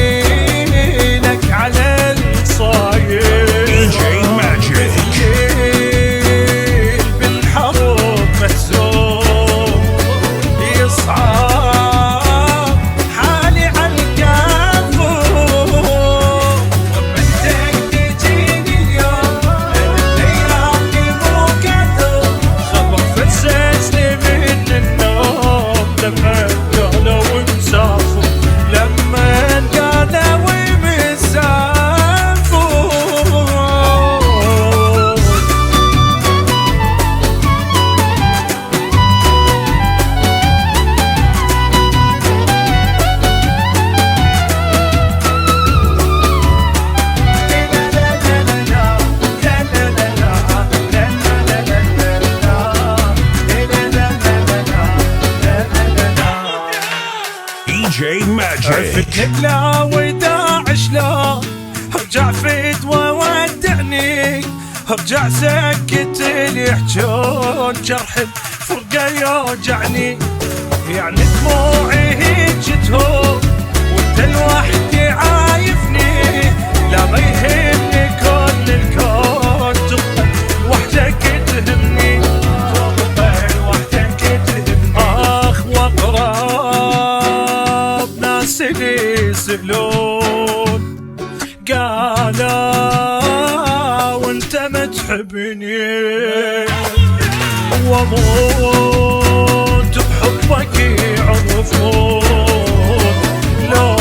اجيلك على الصاير DJ Magic. بالحروب مهزوم يصعب حالي عالكفوف وبنتك تجيني اليوم ليالي مو كثر خبر فززني من النوم لما قالوا ومسافر لما قالوا ومسافر DJ Magic. فتك لا وداع شلون ارجع فدوى ودعني ارجع سكت اللي يحجون جرح الفرقة يوجعني يعني دموعي هيج تهون وانت لوحدي عايفني لا ما يهمني كل الكون تبقى لوحدك تهمني تبقى لوحدك تهمني اخ واقرب ناس اللي يسألون قالوا وانت ما تحبني واموت بحبك يعرفون لو